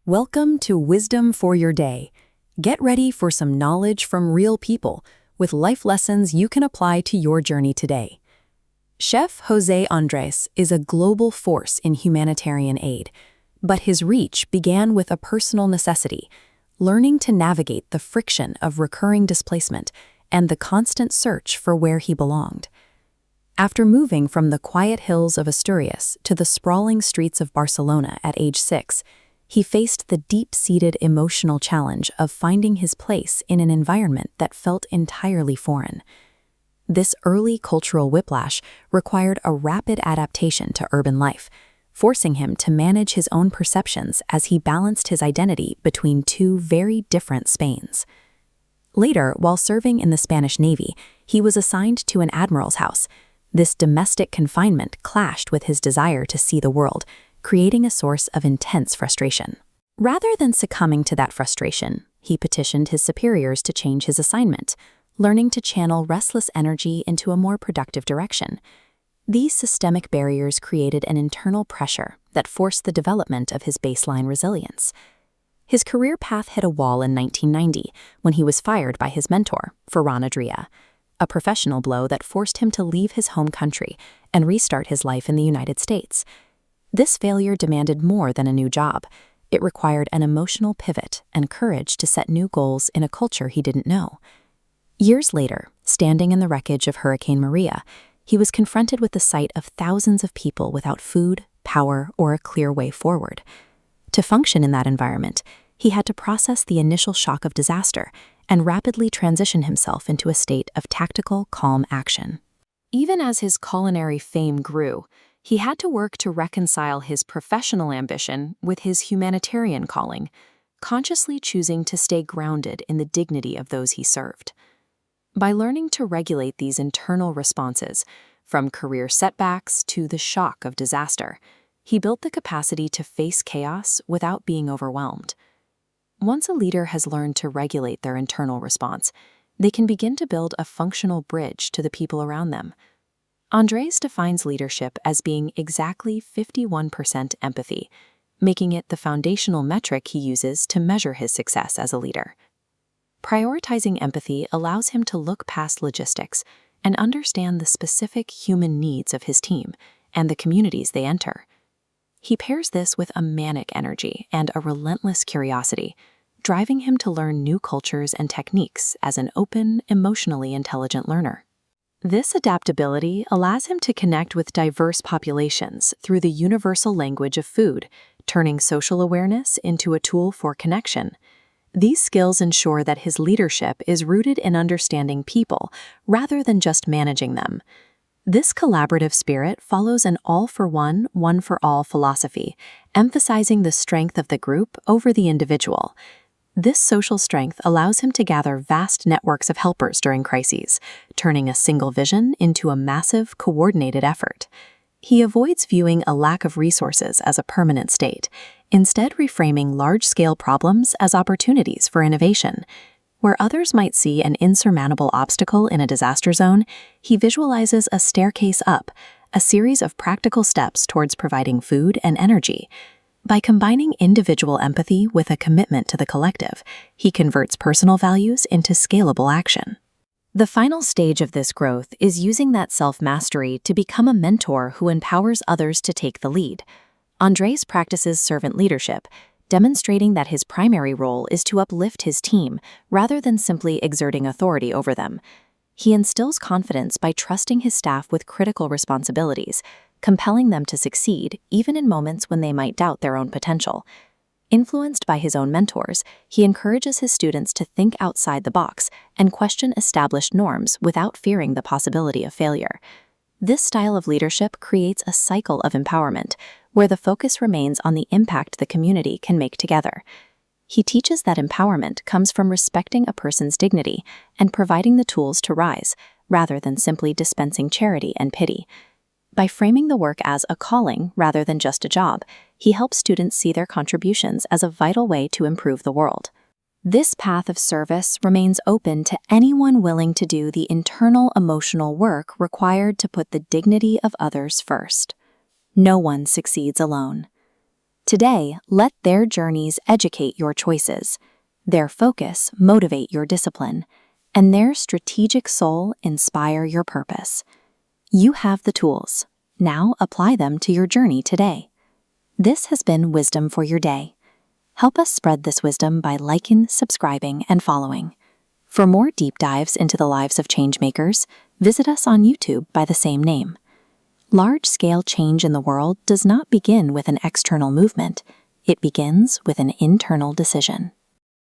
Welcome to Wisdom for Your Day. Get ready for some knowledge from real people with life lessons you can apply to your journey today. Chef José Andrés is a global force in humanitarian aid, but his reach began with a personal necessity, learning to navigate the friction of recurring displacement and the constant search for where he belonged. After moving from the quiet hills of Asturias to the sprawling streets of Barcelona at age 6, he faced the deep-seated emotional challenge of finding his place in an environment that felt entirely foreign. This early cultural whiplash required a rapid adaptation to urban life, forcing him to manage his own perceptions as he balanced his identity between two very different Spains. Later, while serving in the Spanish Navy, he was assigned to an admiral's house. This domestic confinement clashed with his desire to see the world, creating a source of intense frustration. Rather than succumbing to that frustration, he petitioned his superiors to change his assignment, learning to channel restless energy into a more productive direction. These systemic barriers created an internal pressure that forced the development of his baseline resilience. His career path hit a wall in 1990 when he was fired by his mentor, Ferran Adrià, a professional blow that forced him to leave his home country and restart his life in the United States. This failure demanded more than a new job. It required an emotional pivot and courage to set new goals in a culture he didn't know. Years later, standing in the wreckage of Hurricane Maria, he was confronted with the sight of thousands of people without food, power, or a clear way forward. To function in that environment, he had to process the initial shock of disaster and rapidly transition himself into a state of tactical, calm action. Even as his culinary fame grew, he had to work to reconcile his professional ambition with his humanitarian calling, consciously choosing to stay grounded in the dignity of those he served. By learning to regulate these internal responses, from career setbacks to the shock of disaster, he built the capacity to face chaos without being overwhelmed. Once a leader has learned to regulate their internal response, they can begin to build a functional bridge to the people around them. Andrés defines leadership as being exactly 51% empathy, making it the foundational metric he uses to measure his success as a leader. Prioritizing empathy allows him to look past logistics and understand the specific human needs of his team and the communities they enter. He pairs this with a manic energy and a relentless curiosity, driving him to learn new cultures and techniques as an open, emotionally intelligent learner. This adaptability allows him to connect with diverse populations through the universal language of food, turning social awareness into a tool for connection. These skills ensure that his leadership is rooted in understanding people rather than just managing them. This collaborative spirit follows an all-for-one, one-for-all philosophy, emphasizing the strength of the group over the individual. This social strength allows him to gather vast networks of helpers during crises, turning a single vision into a massive, coordinated effort. He avoids viewing a lack of resources as a permanent state, instead reframing large-scale problems as opportunities for innovation. Where others might see an insurmountable obstacle in a disaster zone, he visualizes a staircase up, a series of practical steps towards providing food and energy. By combining individual empathy with a commitment to the collective, he converts personal values into scalable action. The final stage of this growth is using that self-mastery to become a mentor who empowers others to take the lead. Andrés practices servant leadership, demonstrating that his primary role is to uplift his team rather than simply exerting authority over them. He instills confidence by trusting his staff with critical responsibilities, compelling them to succeed even in moments when they might doubt their own potential. Influenced by his own mentors, he encourages his students to think outside the box and question established norms without fearing the possibility of failure. This style of leadership creates a cycle of empowerment, where the focus remains on the impact the community can make together. He teaches that empowerment comes from respecting a person's dignity and providing the tools to rise, rather than simply dispensing charity and pity. By framing the work as a calling rather than just a job, he helps students see their contributions as a vital way to improve the world. This path of service remains open to anyone willing to do the internal emotional work required to put the dignity of others first. No one succeeds alone. Today, let their journeys educate your choices, their focus motivate your discipline, and their strategic soul inspire your purpose. You have the tools. Now apply them to your journey today. This has been Wisdom for Your Day. Help us spread this wisdom by liking, subscribing, and following. For more deep dives into the lives of changemakers, visit us on YouTube by the same name. Large-scale change in the world does not begin with an external movement. It begins with an internal decision.